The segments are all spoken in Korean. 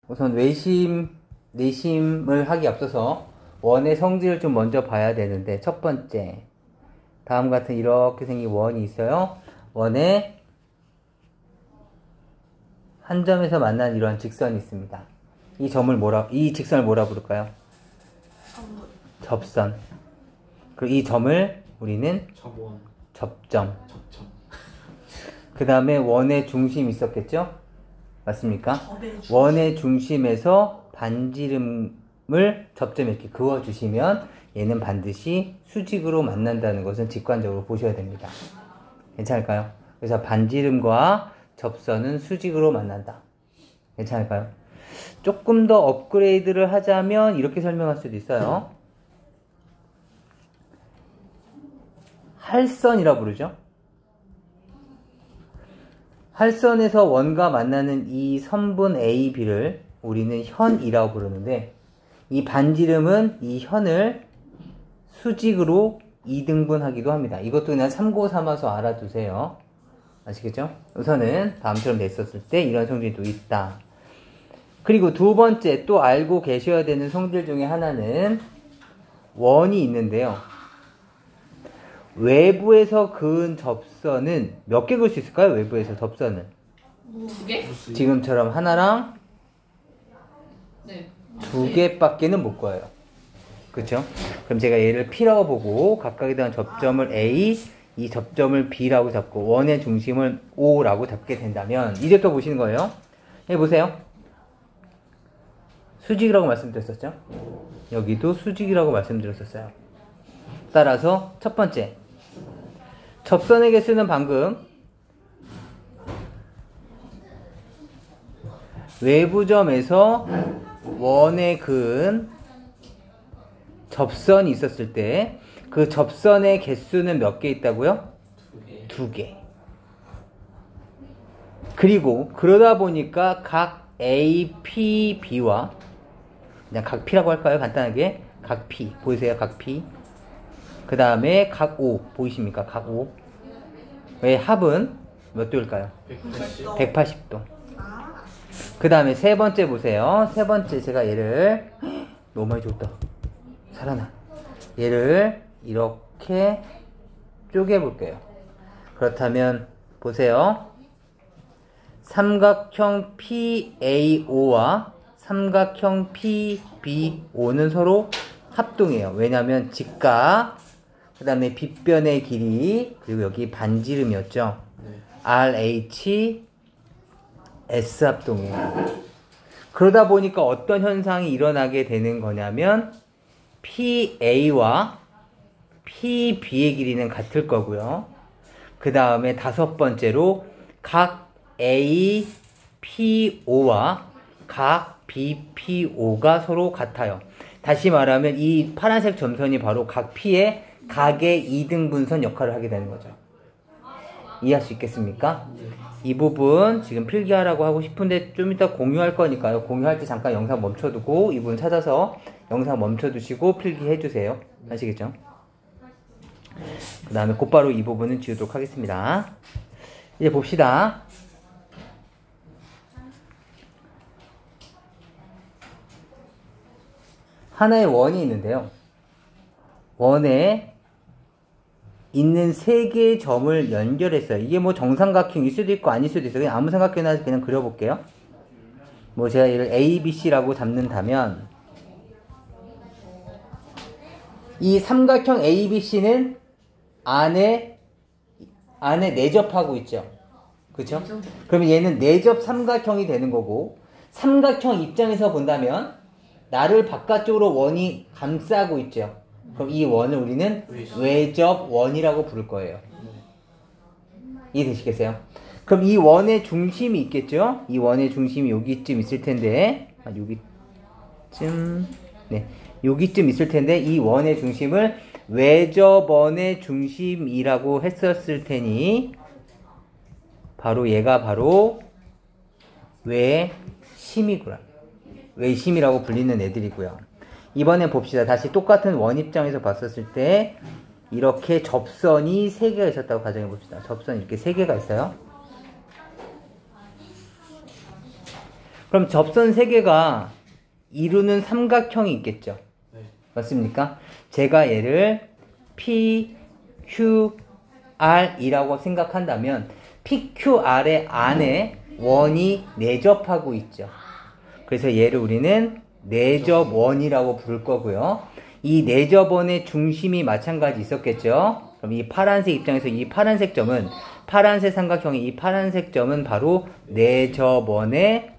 우선 내심을 하기 앞서서 원의 성질을 좀 먼저 봐야 되는데, 첫 번째, 다음 같은 이렇게 생긴 원이 있어요. 원에 한 점에서 만난 이러한 직선이 있습니다. 이 직선을 뭐라 부를까요? 접선. 그리고 이 점을 우리는 접점. 그 다음에 원의 중심이 있었겠죠? 맞습니까? 원의 중심에서 반지름을 접점에 이렇게 그어주시면 얘는 반드시 수직으로 만난다는 것은 직관적으로 보셔야 됩니다. 괜찮을까요? 그래서 반지름과 접선은 수직으로 만난다. 괜찮을까요? 조금 더 업그레이드를 하자면 이렇게 설명할 수도 있어요. 할선이라고 부르죠. 할선에서 원과 만나는 이 선분 A, B를 우리는 현이라고 부르는데, 이 반지름은 이 현을 수직으로 2등분하기도 합니다. 이것도 그냥 참고 삼아서 알아두세요. 아시겠죠? 우선은 다음처럼 됐었을 때 이런 성질도 있다. 그리고 두 번째 또 알고 계셔야 되는 성질 중에 하나는 원이 있는데요. 외부에서 그은 접선은 몇 개 그을 수 있을까요? 외부에서 접선은 2개? 지금처럼 하나랑 네. 2개밖에는 못 그어요. 그렇죠? 그럼 제가 얘를 P라고 보고 각각에 대한 접점을 A, 이 접점을 B라고 잡고 원의 중심을 O라고 잡게 된다면 이제부터 보시는 거예요. 해보세요. 수직이라고 말씀드렸었죠? 여기도 수직이라고 말씀드렸었어요. 따라서 첫 번째, 접선의 개수는 방금 외부점에서 원에 그은 접선이 있었을 때 그 접선의 개수는 몇 개 있다고요? 2개. 그리고 그러다 보니까 각 A, P, B와 그냥 각 P라고 할까요? 간단하게 각 P 보이세요? 각 P. 그 다음에 각 O 보이십니까? 각 O. 의 합은 몇 도일까요? 180도. 그 다음에 세 번째 보세요. 세 번째 제가 얘를 너무 많이 줬다. 살아나. 얘를 이렇게 쪼개 볼게요. 그렇다면 보세요. 삼각형 PAO와 삼각형 PBO는 서로 합동이에요. 왜냐하면 직각, 그 다음에 빗변의 길이, 그리고 여기 반지름이었죠. RH, S 합동이에요. 그러다 보니까 어떤 현상이 일어나게 되는 거냐면 PA와 PB의 길이는 같을 거고요. 그 다음에 다섯 번째로 각 APO와 각 BPO가 서로 같아요. 다시 말하면 이 파란색 점선이 바로 각 P의 각의 2등분선 역할을 하게 되는 거죠. 이해할 수 있겠습니까? 이 부분 지금 필기하라고 하고 싶은데 좀 이따 공유할 거니까요. 공유할 때 잠깐 영상 멈춰두고 이 부분 찾아서 영상 멈춰두시고 필기해주세요. 아시겠죠? 그 다음에 곧바로 이 부분은 지우도록 하겠습니다. 이제 봅시다. 하나의 원이 있는데요. 원에 있는 세 개의 점을 연결했어요. 이게 뭐 정삼각형일 수도 있고 아닐 수도 있어요. 그냥 아무 삼각형이나 그냥 그려볼게요. 뭐 제가 얘를 A, B, C라고 잡는다면 이 삼각형 A, B, C는 안에 내접하고 있죠. 그렇죠? 그러면 얘는 내접 삼각형이 되는 거고, 삼각형 입장에서 본다면 나를 바깥쪽으로 원이 감싸고 있죠. 그럼 이 원을 우리는 외접 원이라고 부를 거예요. 이해되시겠어요? 그럼 이 원의 중심이 있겠죠? 이 원의 중심이 여기쯤 있을 텐데, 여기쯤 있을 텐데, 이 원의 중심을 외접원의 중심이라고 했었을 테니, 바로 얘가 바로 외심이구나. 외심이라고 불리는 애들이고요. 이번에 봅시다. 다시 똑같은 원 입장에서 봤었을 때 이렇게 접선이 3개가 있었다고 가정해 봅시다. 접선이 이렇게 3개가 있어요. 그럼 접선 세 개가 이루는 삼각형이 있겠죠. 네. 맞습니까? 제가 얘를 P, Q, R이라고 생각한다면 PQR의 안에 원이 내접하고 있죠. 그래서 얘를 우리는 내접원이라고 부를 거고요. 이 내접원의 중심이 마찬가지 있었겠죠. 그럼 이 파란색 입장에서 이 파란색 점은, 파란색 삼각형의 이 파란색 점은 바로 내접원의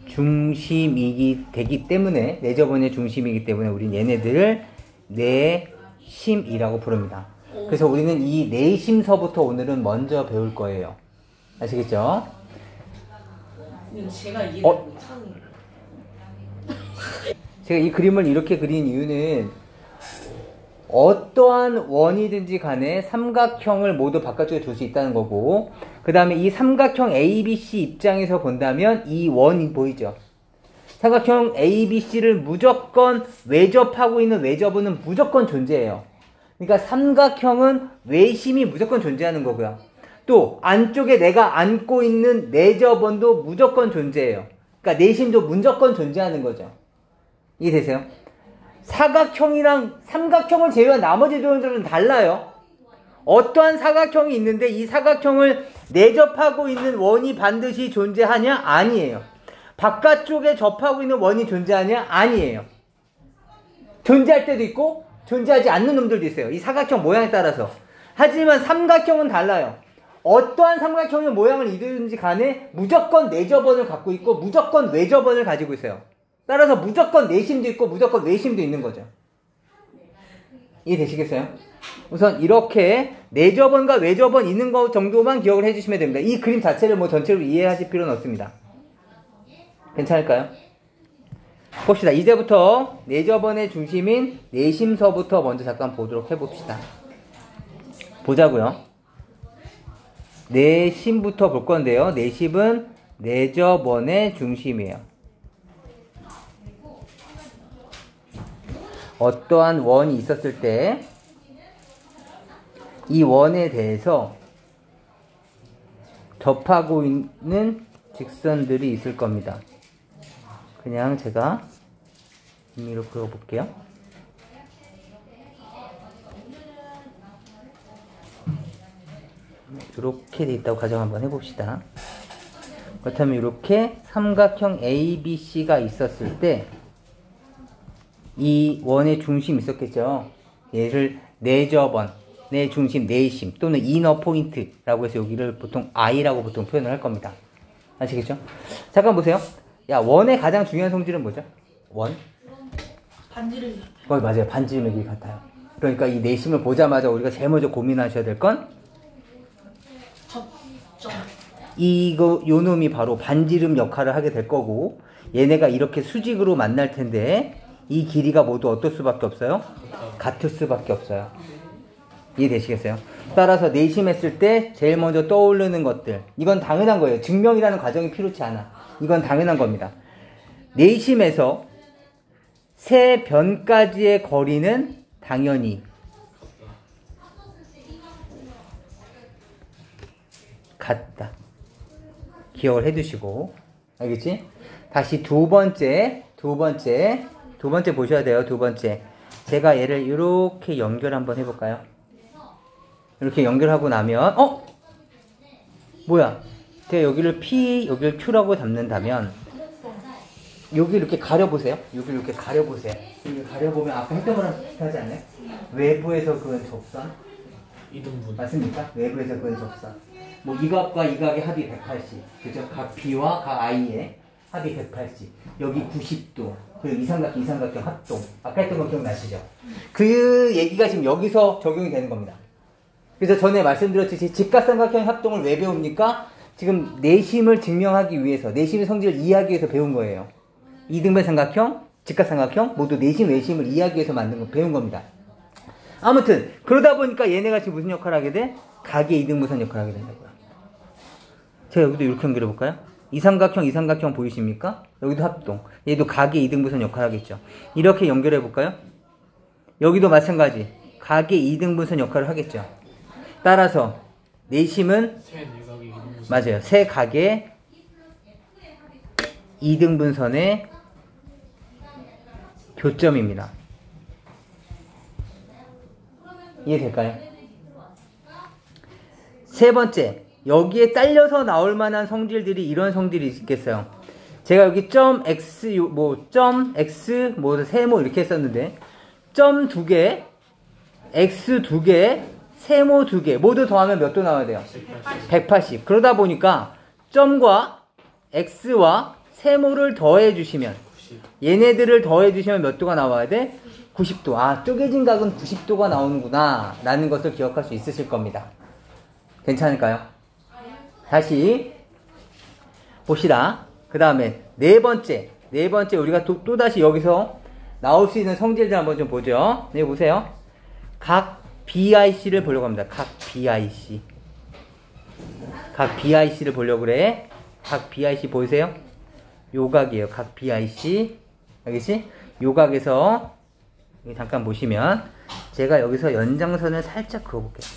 중심이기 되기 때문에, 내접원의 중심이기 때문에 우리는 얘네들을 내심이라고 부릅니다. 그래서 우리는 이 내심서부터 오늘은 먼저 배울 거예요. 아시겠죠? 제가 이해를 못하는. 제가 이 그림을 이렇게 그린 이유는 어떠한 원이든지 간에 삼각형을 모두 바깥쪽에 둘 수 있다는 거고, 그 다음에 이 삼각형 ABC 입장에서 본다면 이 원이 보이죠? 삼각형 ABC를 무조건 외접하고 있는 외접은 무조건 존재해요. 그러니까 삼각형은 외심이 무조건 존재하는 거고요. 또 안쪽에 내가 안고 있는 내접원도 무조건 존재해요. 그러니까 내심도 무조건 존재하는 거죠. 이해되세요? 사각형이랑 삼각형을 제외한 나머지 조항들은 달라요. 어떠한 사각형이 있는데 이 사각형을 내접하고 있는 원이 반드시 존재하냐? 아니에요. 바깥쪽에 접하고 있는 원이 존재하냐? 아니에요. 존재할 때도 있고 존재하지 않는 놈들도 있어요. 이 사각형 모양에 따라서. 하지만 삼각형은 달라요. 어떠한 삼각형의 모양을 이루든지 간에 무조건 내접원을 갖고 있고 무조건 외접원을 가지고 있어요. 따라서 무조건 내심도 있고 무조건 외심도 있는 거죠. 이해되시겠어요? 우선 이렇게 내접원과 외접원 있는 거 정도만 기억을 해주시면 됩니다. 이 그림 자체를 뭐 전체로 이해하실 필요는 없습니다. 괜찮을까요? 봅시다. 이제부터 내접원의 중심인 내심서부터 먼저 잠깐 보도록 해봅시다. 보자고요. 내심부터 볼 건데요. 내심은 내접원의 중심이에요. 어떠한 원이 있었을 때 이 원에 대해서 접하고 있는 직선들이 있을 겁니다. 그냥 제가 임의로 그려볼게요. 이렇게 돼 있다고 가정 한번 해봅시다. 그렇다면 이렇게 삼각형 ABC가 있었을 때 이 원의 중심이 있었겠죠. 얘를 내접원, 내 중심, 내심 또는 이너 포인트라고 해서 여기를 보통 I라고 보통 표현을 할 겁니다. 아시겠죠? 잠깐 보세요. 야, 원의 가장 중요한 성질은 뭐죠? 원? 반지름이. 맞아요. 반지름이 같아요. 그러니까 이 내심을 보자마자 우리가 제일 먼저 고민하셔야 될 건 접점. 요 놈이 바로 반지름 역할을 하게 될 거고, 얘네가 이렇게 수직으로 만날 텐데 이 길이가 모두 어떨 수밖에 없어요? 같을 수밖에 없어요. 이해되시겠어요? 따라서 내심했을 때 제일 먼저 떠오르는 것들, 이건 당연한 거예요. 증명이라는 과정이 필요치 않아. 이건 당연한 겁니다. 내심에서 세 변까지의 거리는 당연히 같다. 기억을 해두시고, 알겠지? 다시 두 번째 보셔야 돼요. 두 번째. 제가 얘를 이렇게 연결 한번 해볼까요? 이렇게 연결하고 나면, 뭐야? 제가 여기를 P, 여기를 Q라고 잡는다면, 여기 이렇게 가려보세요. 여기 이렇게 가려보세요. 여기 가려보면 아까 했던 거랑 비슷하지 않아요? 외부에서 그은 접선. 이등분. 맞습니까? 외부에서 그은 접선. 뭐 이 각과 이 각의 합이 180. 그죠? 각 B와 각 I의 합이 180. 여기 90도. 그리고 이삼각형 합동. 아까 했던 거 기억나시죠? 그 얘기가 지금 여기서 적용이 되는 겁니다. 그래서 전에 말씀드렸듯이 직각삼각형 합동을 왜 배웁니까? 지금 내심을 증명하기 위해서, 내심의 성질을 이해하기 위해서 배운 거예요. 이등변 삼각형, 직각삼각형 모두 내심, 외심을 이해하기 위해서 배운 겁니다. 아무튼 그러다 보니까 얘네가 지금 무슨 역할을 하게 돼? 각의 이등분선 역할을 하게 된다고요. 제가 여기도 이렇게 연결해 볼까요? 이삼각형 보이십니까? 여기도 합동. 얘도 각의 이등분선 역할을 하겠죠. 이렇게 연결해 볼까요? 여기도 마찬가지. 각의 이등분선 역할을 하겠죠. 따라서 내심은 세 내각의 이등분선. 맞아요. 세 각의 2등분선의 교점입니다. 이해될까요? 세 번째, 여기에 딸려서 나올 만한 성질들이 이런 성질이 있겠어요. 제가 여기 점 x 점 x 세모 이렇게 했었는데 점 2개, x 2개, 세모 2개 모두 더하면 몇 도 나와야 돼요? 180. 그러다 보니까 점과 x와 세모를 더해 주시면 얘네들을 더해 주시면 몇 도가 나와야 돼? 90도. 아, 쪼개진 각은 90도가 나오는구나 라는 것을 기억할 수 있으실 겁니다. 괜찮을까요? 다시 봅시다. 그 다음에 네 번째 우리가 또 다시 여기서 나올 수 있는 성질들 한번 좀 보죠. 네, 보세요. 각 BIC를 보려고 합니다. 각 BIC를 보려고 그래. 각 BIC 보이세요? 요각이에요. 각 BIC. 알겠지? 요각에서 여기 잠깐 보시면 제가 여기서 연장선을 살짝 그어볼게요.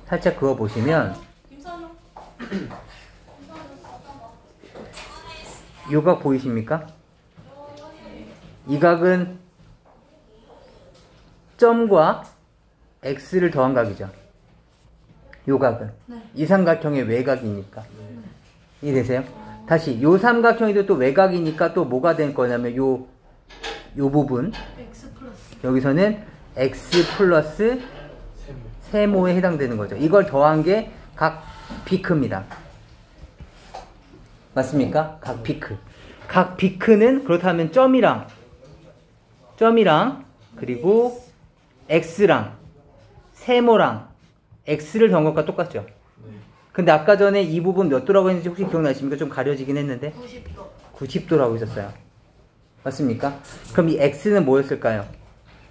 살짝 그어보시면 요각 보이십니까? 이 각은 점과 x를 더한 각이죠. 요각은 이 삼각형의 외곽이니까. 이해되세요? 다시 요 삼각형이 또 외곽이니까 또 뭐가 된 거냐면 요 부분 여기서는 x 플러스 세모에 해당되는 거죠. 이걸 더한 게 각 비크입니다. 맞습니까? 각 비크. 각 비크는 그렇다면 점이랑 그리고 x랑 세모랑 x를 더한 것과 똑같죠. 근데 아까 전에 이 부분 몇 도라고 했는지 혹시 기억나십니까? 좀 가려지긴 했는데 90도라고 했었어요. 맞습니까? 그럼 이 x는 뭐였을까요?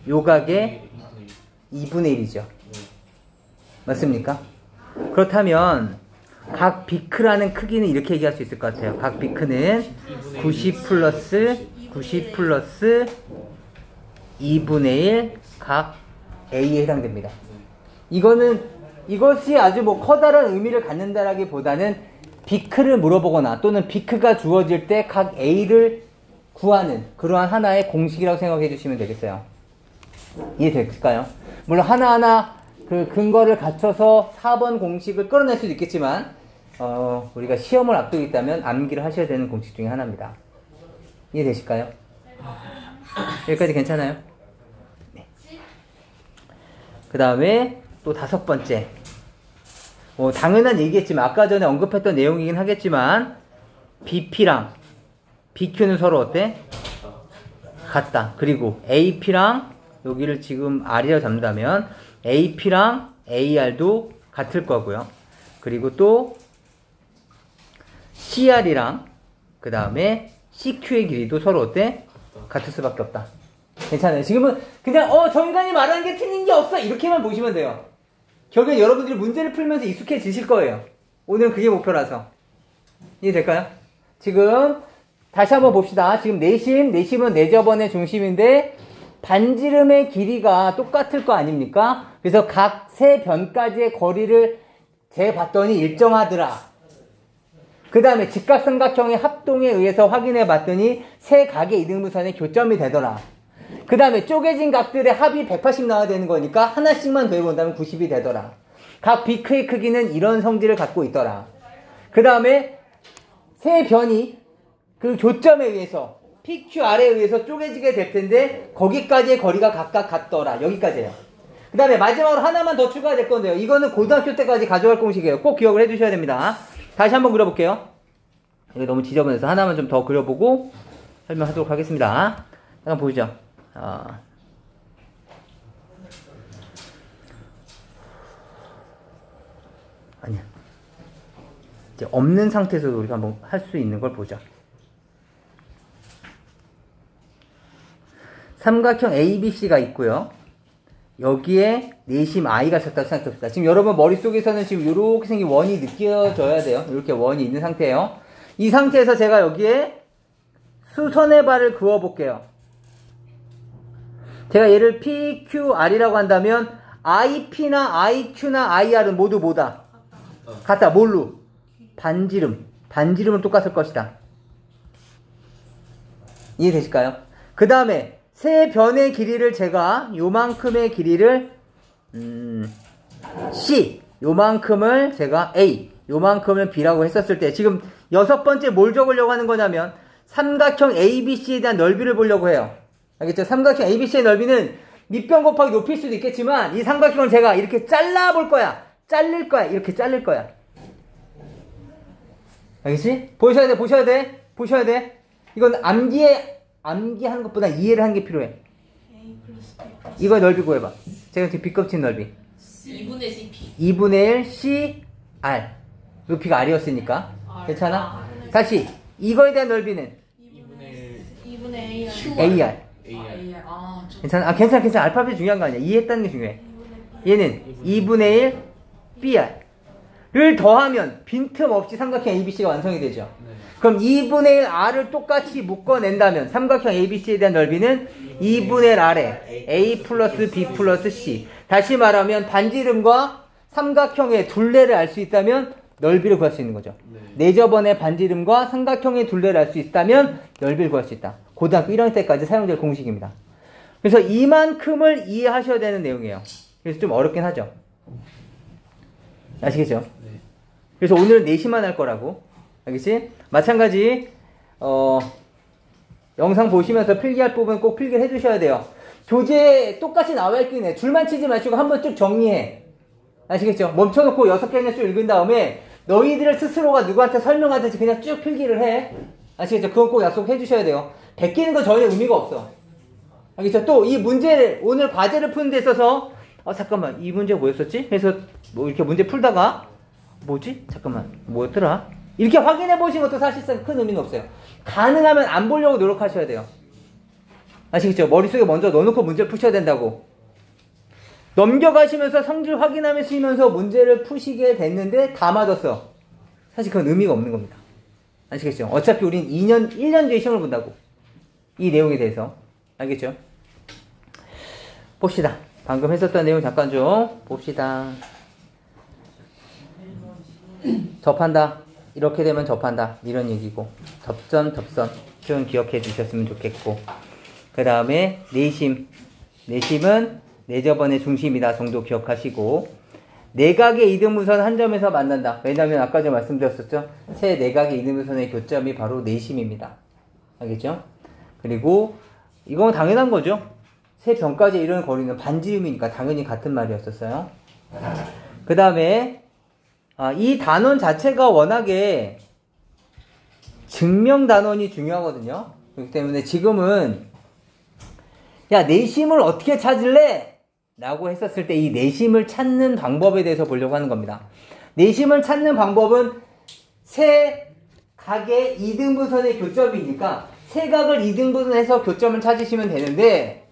요각의 2분의 1이죠. 맞습니까? 그렇다면 각 비크라는 크기는 이렇게 얘기할 수 있을 것 같아요. 각 비크는 90 플러스 2분의 1 각 A에 해당됩니다. 이것이 아주 커다란 의미를 갖는다라기보다는 비크를 물어보거나 또는 비크가 주어질 때 각 A를 구하는 그러한 하나의 공식이라고 생각해 주시면 되겠어요. 이해될까요? 물론 하나하나 그 근거를 갖춰서 4번 공식을 끌어낼 수도 있겠지만 우리가 시험을 앞두고 있다면 암기를 하셔야 되는 공식 중에 하나입니다. 이해되실까요? 여기까지 괜찮아요? 네. 그 다음에 또 5번째 당연한 얘기겠지만 아까 전에 언급했던 내용이긴 하겠지만 BP랑 BQ는 서로 어때? 같다. 그리고 AP랑 여기를 지금 R이라고 잡는다면 AP랑 AR도 같을 거고요. 그리고 또 CR이랑 그 다음에 CQ의 길이도 서로 어때? 같을 수밖에 없다. 괜찮아요. 지금은 그냥 저 인간이 말하는 게 틀린 게 없어 이렇게만 보시면 돼요. 결국엔 여러분들이 문제를 풀면서 익숙해지실 거예요. 오늘은 그게 목표라서. 이해될까요? 지금 다시 한번 봅시다. 지금 내심은 내저번의 중심인데 반지름의 길이가 똑같을 거 아닙니까? 그래서 각 세 변까지의 거리를 재봤더니 일정하더라. 그 다음에 직각삼각형의 합동에 의해서 확인해 봤더니 세 각의 이등분선의 교점이 되더라. 그 다음에 쪼개진 각들의 합이 180 나와야 되는 거니까 하나씩만 더해본다면 90이 되더라. 각 비크의 크기는 이런 성질을 갖고 있더라. 그 다음에 세 변이 그 교점에 의해서 PQR에 의해서 쪼개지게 될 텐데 거기까지의 거리가 각각 같더라. 여기까지예요. 그 다음에 마지막으로 하나만 더 추가될 건데요. 이거는 고등학교 때까지 가져갈 공식이에요. 꼭 기억을 해두셔야 됩니다. 다시 한번 그려볼게요. 이거 너무 지저분해서 하나만 좀 더 그려보고 설명하도록 하겠습니다. 잠깐 보이죠? 아니야. 이제 없는 상태에서도 우리가 한번 할 수 있는 걸 보자. 삼각형 ABC가 있고요. 여기에 내심 I가 섰다고 생각해봅시다. 지금 여러분 머릿속에서는 지금 이렇게 생긴 원이 느껴져야 돼요. 이렇게 원이 있는 상태예요. 이 상태에서 제가 여기에 수선의 발을 그어볼게요. 제가 얘를 PQR이라고 한다면 IP나 IQ나 IR은 모두 뭐다? 같다. 뭘로? 반지름 반지름은 똑같을 것이다. 이해되실까요? 그 다음에 세 변의 길이를 제가 요만큼의 길이를 C, 요만큼을 제가 A, 요만큼을 B라고 했었을 때 지금 여섯 번째 뭘 적으려고 하는 거냐면 삼각형 ABC에 대한 넓이를 보려고 해요. 알겠죠? 삼각형 ABC의 넓이는 밑변 곱하기 높일 수도 있겠지만 이 삼각형을 제가 이렇게 잘라볼 거야. 잘릴 거야. 이렇게 잘릴 거야. 알겠지? 보셔야 돼. 보셔야 돼. 보셔야 돼. 이건 암기하는 것보다 이해를 하는 게 필요해. A 플러스 B 플러스 이거 넓이 구해봐. 제가 지금 B 껍질 넓이. 2분의 CP. 2분의 1 C R. 높이가 R이었으니까. 괜찮아? 다시. 이거에 대한 넓이는 2분의 AR. AR. AR. 괜찮아? 아, 괜찮아. 알파벳이 중요한 거 아니야. 이해했다는 게 중요해. 얘는 2분의 1 BR를 더하면 빈틈없이 삼각형 ABC가 완성이 되죠. 그럼 2분의 1 R을 똑같이 묶어낸다면 삼각형 ABC에 대한 넓이는 2분의 1 R에 A 플러스 B 플러스 C. 다시 말하면 반지름과 삼각형의 둘레를 알 수 있다면 넓이를 구할 수 있는 거죠. 내저번의 반지름과 삼각형의 둘레를 알 수 있다면 넓이를 구할 수 있다. 고등학교 1학년 때까지 사용될 공식입니다. 그래서 이만큼을 이해하셔야 되는 내용이에요. 그래서 좀 어렵긴 하죠. 아시겠죠? 그래서 오늘은 내시만 할 거라고. 알겠지? 마찬가지 영상 보시면서 필기할 부분 꼭 필기를 해주셔야 돼요. 교재에 똑같이 나와 있긴 해. 줄만 치지 마시고 한번 쭉 정리해. 아시겠죠? 멈춰놓고 6개나 쭉 읽은 다음에 너희들 스스로가 누구한테 설명하듯이 그냥 쭉 필기를 해. 아시겠죠? 그건 꼭 약속해 주셔야 돼요. 베끼는 거 전혀 의미가 없어. 알겠죠? 또 이 문제를 오늘 과제를 푸는 데 있어서 잠깐만 이 문제 뭐였었지? 그래서 뭐 이렇게 문제 풀다가 뭐지? 잠깐만 뭐였더라? 이렇게 확인해 보시는 것도 사실상 큰 의미는 없어요. 가능하면 안 보려고 노력하셔야 돼요. 아시겠죠? 머릿속에 먼저 넣어놓고 문제를 푸셔야 된다고. 넘겨가시면서 성질 확인하시면서 문제를 푸시게 됐는데 다 맞았어. 사실 그건 의미가 없는 겁니다. 아시겠죠? 어차피 우린 1년 뒤에 시험을 본다고. 이 내용에 대해서. 알겠죠? 봅시다. 방금 했었던 내용 잠깐 좀 봅시다. 접한다. 이렇게 되면 접한다. 이런 얘기고. 접선. 표현 기억해 주셨으면 좋겠고. 그 다음에 내심. 내심은 내저번의 중심이다 정도 기억하시고. 내각의 이등분선 한 점에서 만난다. 왜냐면 아까 전에 말씀드렸었죠. 세 내각의 이등분선의 교점이 바로 내심입니다. 알겠죠? 그리고 이건 당연한 거죠. 세 변까지 이르는 거리는 반지름이니까 당연히 같은 말이었었어요. 그 다음에 이 단원 자체가 워낙에 증명 단원이 중요하거든요. 그렇기 때문에 지금은 야 내심을 어떻게 찾을래? 라고 했었을 때 이 내심을 찾는 방법에 대해서 보려고 하는 겁니다. 내심을 찾는 방법은 세 각의 이등분선의 교점이니까 세 각을 이등분해서 교점을 찾으시면 되는데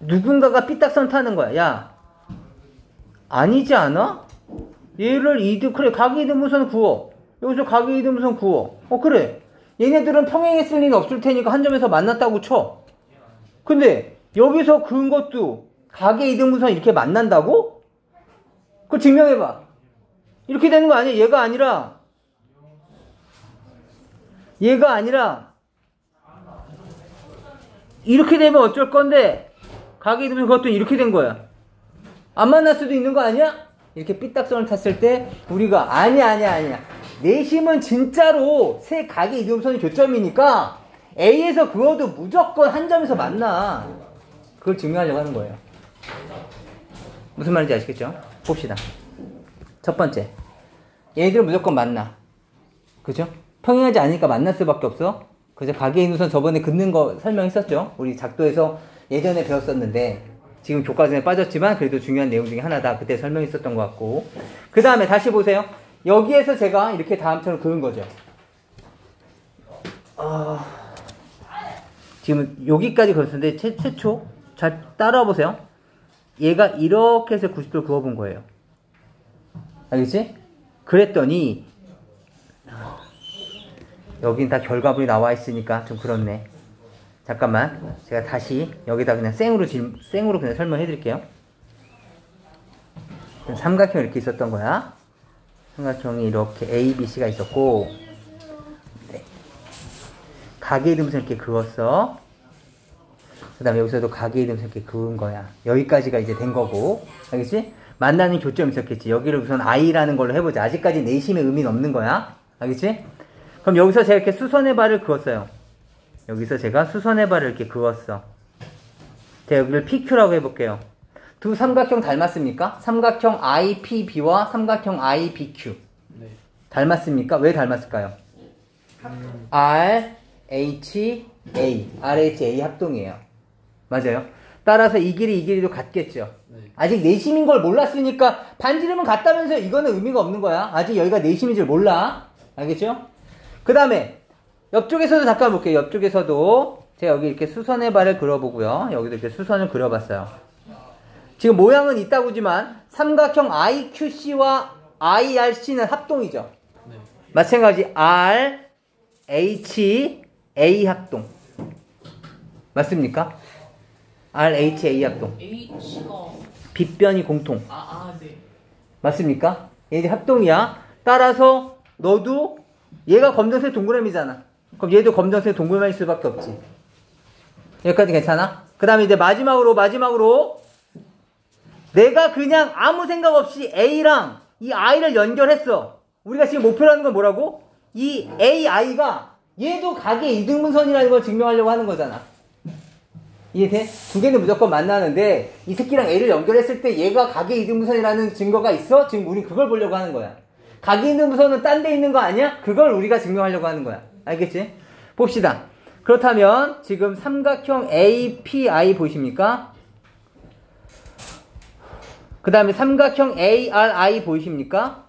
누군가가 삐딱선 타는 거야. 야 아니지 않아? 얘를 그래 각의 이등분선 구워. 여기서 각의 이등분선 구워. 그래 얘네들은 평행했을 리는 없을 테니까 한 점에서 만났다고 쳐. 근데 여기서 그은 것도 각의 이등분선 이렇게 만난다고? 그거 증명해봐. 이렇게 되는 거 아니야? 얘가 아니라 이렇게 되면 어쩔 건데 각의 이등분선 그것도 이렇게 된 거야. 안 만날 수도 있는 거 아니야? 이렇게 삐딱선을 탔을 때 우리가 아니야. 내심은 진짜로 세 각의 이등분선이 교점이니까 A에서 그어도 무조건 한 점에서 만나. 그걸 증명하려고 하는 거예요. 무슨 말인지 아시겠죠? 봅시다. 첫 번째. 얘네들은 무조건 만나. 그죠? 평행하지 않으니까 만날 수밖에 없어. 그죠? 각의 이등분선 저번에 긋는 거 설명했었죠? 우리 작도에서 예전에 배웠었는데 지금 교과서에 빠졌지만 그래도 중요한 내용 중에 하나다. 그때 설명했었던 것 같고. 그 다음에 다시 보세요. 여기에서 제가 이렇게 다음처럼 그은 거죠. 지금 여기까지 그렸는데 최초 잘 따라와 보세요. 얘가 이렇게 해서 90도를 그어본 거예요. 알겠지? 그랬더니 여긴 다 결과물이 나와 있으니까 좀 그렇네. 잠깐만 제가 다시 여기다 그냥 생으로 그냥 설명해 드릴게요. 삼각형 이렇게 있었던 거야. 삼각형이 이렇게 A, B, C가 있었고, 네. 가게 이등분선 이렇게 그었어. 그 다음에 여기서도 가게 이등분선 이렇게 그은 거야. 여기까지가 이제 된 거고, 알겠지? 만나는 교점이 있었겠지. 여기를 우선 I라는 걸로 해보자. 아직까지 내심의 의미는 없는 거야. 알겠지? 그럼 여기서 제가 이렇게 수선의 발을 그었어요. 여기서 제가 수선의 발을 이렇게 그었어. 제가 여기를 PQ라고 해볼게요. 두 삼각형 닮았습니까? 삼각형 IPB와 삼각형 IBQ. 네. 닮았습니까? 왜 닮았을까요? RHA. RHA 합동이에요. 맞아요. 따라서 이 길이도 같겠죠. 네. 아직 내심인 걸 몰랐으니까 반지름은 같다면서 이거는 의미가 없는 거야. 아직 여기가 내심인 줄 몰라. 알겠죠? 그 다음에 옆쪽에서도 잠깐 볼게요. 옆쪽에서도 제가 여기 이렇게 수선의 발을 그려보고요. 여기도 이렇게 수선을 그려봤어요. 지금 모양은 이따구지만 삼각형 IQC와 IRC는 합동이죠. 네. 마찬가지 RHA 합동. 맞습니까? RHA 합동. H가 빗변이 공통. 네. 맞습니까? 얘 합동이야. 따라서 너도 얘가 검정색 동그라미잖아. 그럼 얘도 검정색 동그라미일 수밖에 없지. 여기까지 괜찮아? 그 다음에 이제 마지막으로 내가 그냥 아무 생각 없이 A랑 이 I를 연결했어. 우리가 지금 목표로 하는 건 뭐라고? 이 AI가 얘도 가게 이등분선이라는 걸 증명하려고 하는 거잖아. 이해돼? 두 개는 무조건 만나는데 이 새끼랑 A를 연결했을 때 얘가 가게 이등분선이라는 증거가 있어? 지금 우린 그걸 보려고 하는 거야. 가게 이등분선은 딴 데 있는 거 아니야? 그걸 우리가 증명하려고 하는 거야. 알겠지? 봅시다. 그렇다면 지금 삼각형 API 보이십니까? 그 다음에 삼각형 ARI 보이십니까?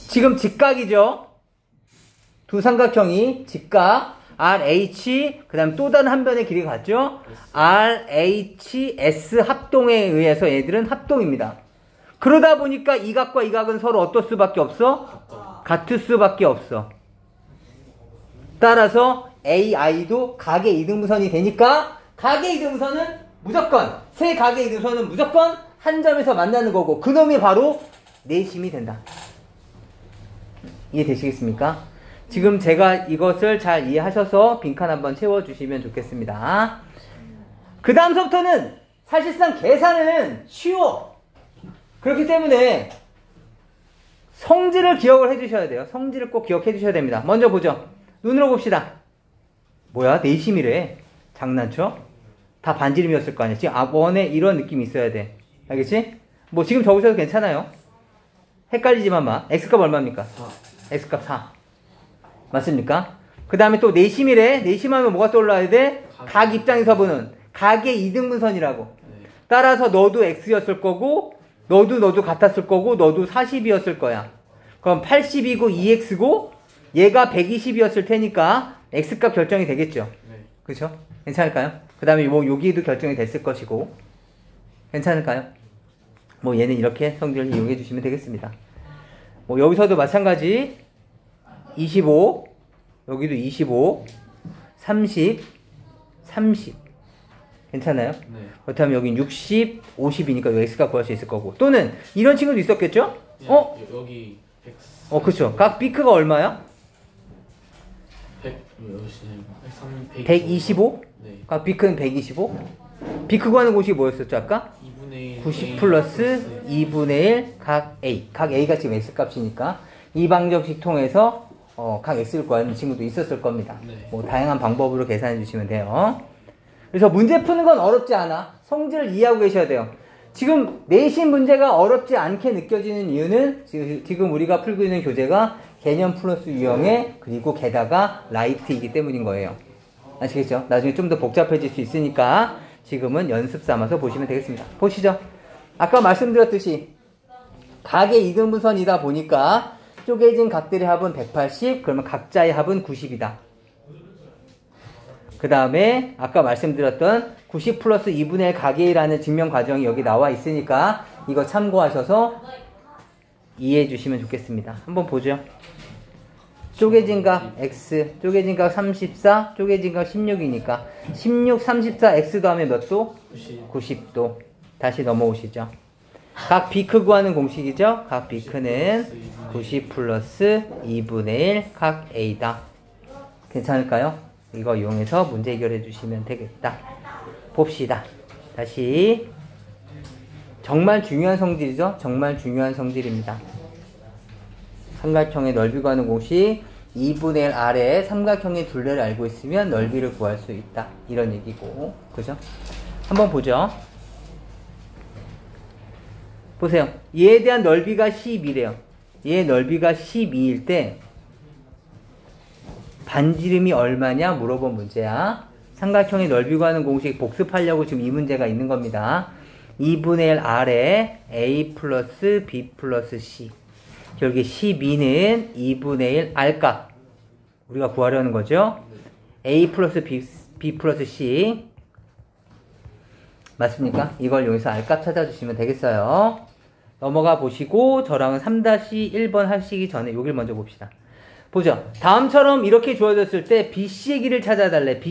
지금 직각이죠? 두 삼각형이 직각 RH 그 다음에 또 다른 한 변의 길이가 같죠? RHS 합동에 의해서 얘들은 합동입니다. 그러다 보니까 이 각과 이 각은 서로 어떨 수밖에 없어? 같을 수밖에 없어. 따라서 AI도 가게 이등분선이 되니까 가게 이등분선은 무조건 세 가게 이등분선은 무조건 한 점에서 만나는 거고 그놈이 바로 내심이 된다. 이해되시겠습니까? 지금 제가 이것을 잘 이해하셔서 빈칸 한번 채워주시면 좋겠습니다. 그 다음서부터는 사실상 계산은 쉬워. 그렇기 때문에 성질을 기억을 해주셔야 돼요. 성질을 꼭 기억해 주셔야 됩니다. 먼저 보죠. 눈으로 봅시다. 뭐야? 내심이래. 장난쳐? 다 반지름이었을 거 아니야. 지금 원에 이런 느낌이 있어야 돼. 알겠지? 뭐 지금 적으셔도 괜찮아요. 헷갈리지만 마. X값 얼마입니까? 4. X값 4. 맞습니까? 그 다음에 또 내심이래. 내심하면 뭐가 떠올라야 돼? 각 입장에서 보는 각의 이등분선이라고. 네. 따라서 너도 X였을 거고 너도 같았을 거고 너도 40이었을 거야. 그럼 80이고 2X고 얘가 120이었을 테니까 X값 결정이 되겠죠. 네. 그렇죠? 괜찮을까요? 그 다음에 뭐 여기도 결정이 됐을 것이고 괜찮을까요? 뭐 얘는 이렇게 성질을 이용해 주시면 되겠습니다. 뭐 여기서도 마찬가지 25 여기도 25 30 괜찮아요? 네. 그렇다면 여긴 60 50이니까 여기 X값 구할 수 있을 거고 또는 이런 친구도 있었겠죠? 여기 100. 그쵸. 각 B크가 얼마야? 125? 네. 각 B크는 125? B크 구하는 곳이 뭐였었죠 아까? 2분의 1. 90 플러스 2분의 1 각 A. 각 A가 지금 X값이니까 이 방정식 통해서 각 X를 구하는 친구도 있었을 겁니다. 네. 뭐 다양한 방법으로 계산해 주시면 돼요. 그래서 문제 푸는 건 어렵지 않아. 성질을 이해하고 계셔야 돼요. 지금 내신 문제가 어렵지 않게 느껴지는 이유는 지금 우리가 풀고 있는 교재가 개념 플러스 유형의 그리고 게다가 라이트이기 때문인 거예요. 아시겠죠? 나중에 좀 더 복잡해질 수 있으니까 지금은 연습 삼아서 보시면 되겠습니다. 보시죠. 아까 말씀드렸듯이 각의 이등분선이다 보니까 쪼개진 각들의 합은 180, 그러면 각자의 합은 90이다. 그 다음에 아까 말씀드렸던 90 플러스 2분의 1 각의 1라는 증명 과정이 여기 나와 있으니까 이거 참고하셔서 이해해 주시면 좋겠습니다. 한번 보죠. 쪼개진 각 X, 쪼개진 각 34, 쪼개진 각 16이니까 16, 34, X 더하면 몇 도? 90. 90도. 다시 넘어오시죠. 각 비크 구하는 공식이죠. 각 비크는 90 플러스 2분의 1 각 A다. 괜찮을까요? 이거 이용해서 문제 해결해 주시면 되겠다. 봅시다. 다시 정말 중요한 성질이죠. 정말 중요한 성질입니다. 삼각형의 넓이 구하는 공식 2분의 1 아래 삼각형의 둘레를 알고 있으면 넓이를 구할 수 있다. 이런 얘기고, 그죠? 한번 보죠. 보세요. 얘에 대한 넓이가 12래요. 얘 넓이가 12일 때 반지름이 얼마냐 물어본 문제야. 삼각형의 넓이 구하는 공식 복습하려고 지금 이 문제가 있는 겁니다. 2분의 1 아래 A 플러스 B 플러스 C. 여기 12는 2분의 1 R값. 우리가 구하려는 거죠. A 플러스 B 플러스 C. 맞습니까? 이걸 이용해서 R값 찾아주시면 되겠어요. 넘어가 보시고 저랑은 3-1번 하시기 전에 여기를 먼저 봅시다. 보죠. 다음처럼 이렇게 주어졌을 때 BC의 길이를 찾아달래.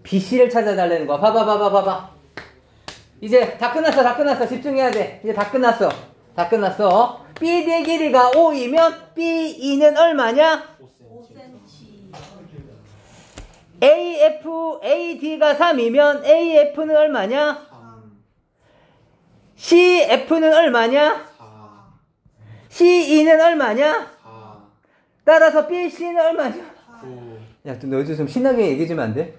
BC를 찾아달라는 거야. 봐봐. 이제 다 끝났어. 집중해야 돼. 이제 다 끝났어. BD의 길이가 5이면 BE는 얼마냐? 5cm. AD가 3이면 AF는 얼마냐? CF는 얼마냐? CE는 얼마냐? 따라서 BC는 얼마냐? 야, 너 요즘 좀 신나게 얘기해 주면 안 돼?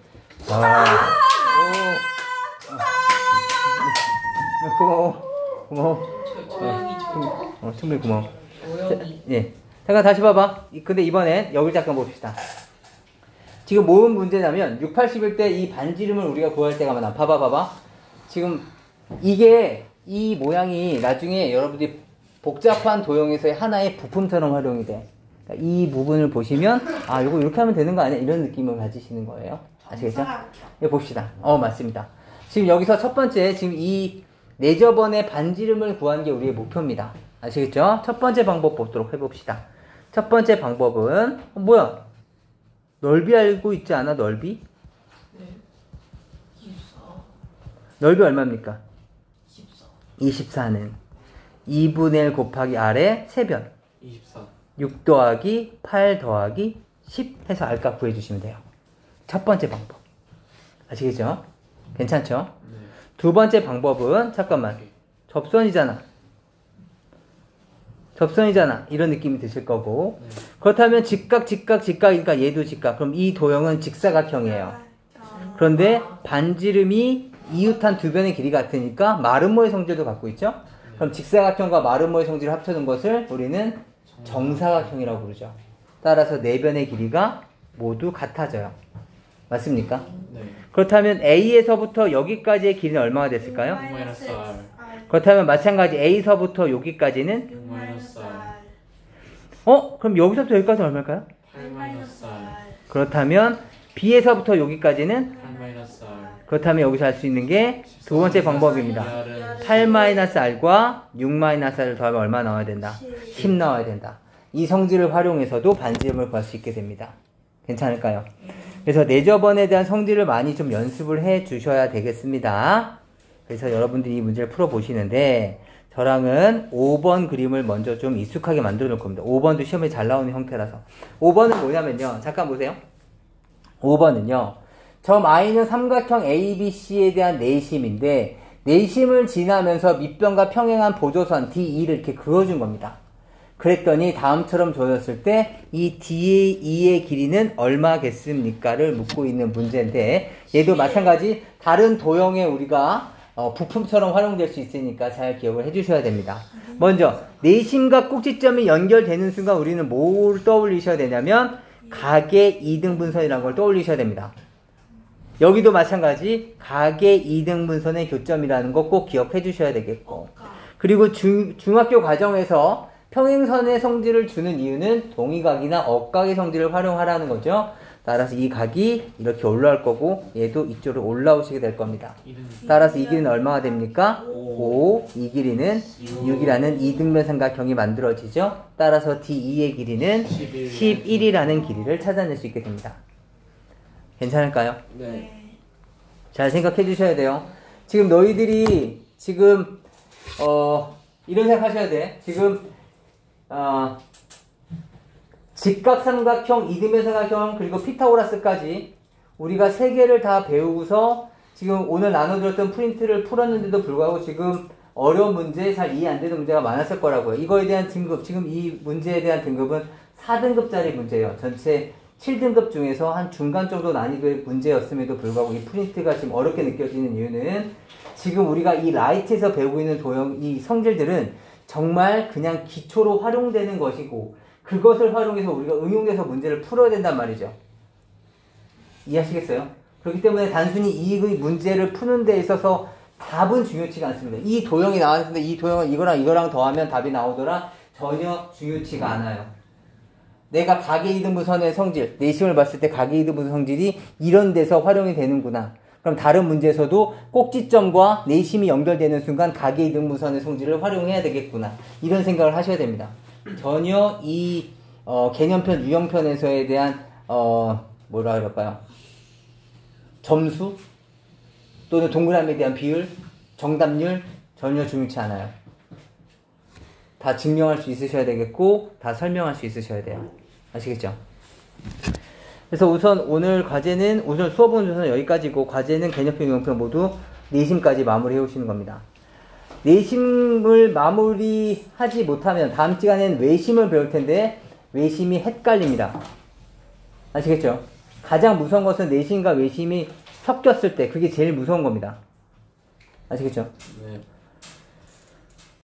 고마워. 충분히 고마워. 예. 잠깐 다시 봐봐. 근데 이번엔 여기 잠깐 봅시다. 지금 뭔 문제냐면 6, 80일 때 이 반지름을 우리가 구할 때가 많아. 봐봐. 지금 이게 이 모양이 나중에 여러분들이 복잡한 도형에서의 하나의 부품처럼 활용이 돼. 그러니까 이 부분을 보시면 이거 이렇게 하면 되는 거 아니야? 이런 느낌을 가지시는 거예요. 아시겠죠? 예, 봅시다. 맞습니다. 지금 여기서 첫 번째 지금 이 내저번의 반지름을 구하는 게 우리의 목표입니다. 아시겠죠? 첫 번째 방법 보도록 해봅시다. 첫 번째 방법은 뭐야? 넓이 알고 있지 않아? 넓이? 네. 24. 넓이 얼마입니까? 24. 24는 2분의 1 곱하기 아래 세변 24. 6 더하기 8 더하기 10 해서 R값 구해주시면 돼요. 첫 번째 방법. 아시겠죠? 괜찮죠? 네. 두 번째 방법은 잠깐만. 접선이잖아. 이런 느낌이 드실 거고. 네. 그렇다면 직각이니까 얘도 직각. 그럼 이 도형은 직사각형이에요. 그런데 반지름이 이웃한 두 변의 길이 같으니까 마름모의 성질도 갖고 있죠? 그럼 직사각형과 마름모의 성질을 합쳐둔 것을 우리는 정사각형이라고 부르죠. 따라서 네 변의 길이가 모두 같아져요. 맞습니까? 네. 그렇다면 A에서부터 여기까지의 길이는 얼마가 됐을까요? -R. 그렇다면 마찬가지 A서부터 여기까지는 6-R. 그럼 여기서부터 여기까지는 얼마일까요? 8-R. 그렇다면 B에서부터 여기까지는 8-R. 그렇다면 여기서 할 수 있는 게 두 번째 방법입니다. 8-R과 6-R을 더하면 얼마 나와야 된다? 10 나와야 된다. 이 성질을 활용해서도 반지름을 구할 수 있게 됩니다. 괜찮을까요? 그래서 내저번에 대한 성질을 많이 좀 연습을 해 주셔야 되겠습니다. 그래서 여러분들이 이 문제를 풀어보시는데 저랑은 5번 그림을 먼저 좀 익숙하게 만들어 놓을 겁니다. 5번도 시험에 잘 나오는 형태라서. 5번은 뭐냐면요. 잠깐 보세요. 5번은요. 점 I는 삼각형 ABC에 대한 내심인데 내심을 지나면서 밑변과 평행한 보조선 DE를 이렇게 그어준 겁니다. 그랬더니 다음처럼 줘졌을 때 이 DE의 길이는 얼마겠습니까를 묻고 있는 문제인데 얘도 마찬가지 다른 도형에 우리가 부품처럼 활용될 수 있으니까 잘 기억을 해주셔야 됩니다. 먼저 내심과 꼭지점이 연결되는 순간 우리는 뭘 떠올리셔야 되냐면 각의 이등분선이라는 걸 떠올리셔야 됩니다. 여기도 마찬가지 각의 이등분선의 교점이라는 거 꼭 기억해 주셔야 되겠고, 그리고 중학교 과정에서 평행선의 성질을 주는 이유는 동의각이나 억각의 성질을 활용하라는 거죠. 따라서 이 각이 이렇게 올라올 거고 얘도 이쪽으로 올라오시게 될 겁니다. 따라서 이 길이는 얼마가 됩니까? 5. 이 길이는 6이라는 이등변 삼각형이 만들어지죠. 따라서 DE의 길이는 11이라는 길이를 찾아낼 수 있게 됩니다. 괜찮을까요? 네. 잘 생각해 주셔야 돼요. 지금 너희들이 지금 이런 생각 하셔야 돼. 지금, 직각삼각형, 이등변 삼각형, 그리고 피타고라스까지 우리가 세 개를 다 배우고서 지금 오늘 나눠드렸던 프린트를 풀었는데도 불구하고 지금 어려운 문제, 잘 이해 안 되는 문제가 많았을 거라고요. 이거에 대한 등급, 지금 이 문제에 대한 등급은 4등급짜리 문제예요. 전체 7등급 중에서 한 중간 정도 난이도의 문제였음에도 불구하고 이 프린트가 지금 어렵게 느껴지는 이유는 지금 우리가 이 라이트에서 배우고 있는 도형, 이 성질들은 정말 그냥 기초로 활용되는 것이고 그것을 활용해서 우리가 응용해서 문제를 풀어야 된단 말이죠. 이해하시겠어요? 그렇기 때문에 단순히 이 문제를 푸는 데 있어서 답은 중요치가 않습니다. 이 도형이 나왔는데 이 도형은 이거랑 더하면 답이 나오더라? 전혀 중요치가 않아요. 내가 가계이등분선의 성질, 내심을 봤을 때 가계이등분선 성질이 이런 데서 활용이 되는구나. 그럼 다른 문제에서도 꼭지점과 내심이 연결되는 순간 가계이등분선의 성질을 활용해야 되겠구나. 이런 생각을 하셔야 됩니다. 전혀 이 개념편, 유형편에서에 대한 뭐라 그럴까요? 점수 또는 동그라미에 대한 비율, 정답률 전혀 중요치 않아요. 다 증명할 수 있으셔야 되겠고 다 설명할 수 있으셔야 돼요. 아시겠죠? 그래서 우선 오늘 과제는 우선 수업은 우선 여기까지고 과제는 개념편, 유형편 모두 내심까지 마무리해 오시는 겁니다. 내심을 마무리하지 못하면 다음 시간에는 외심을 배울 텐데 외심이 헷갈립니다. 아시겠죠? 가장 무서운 것은 내심과 외심이 섞였을 때 그게 제일 무서운 겁니다. 아시겠죠? 네.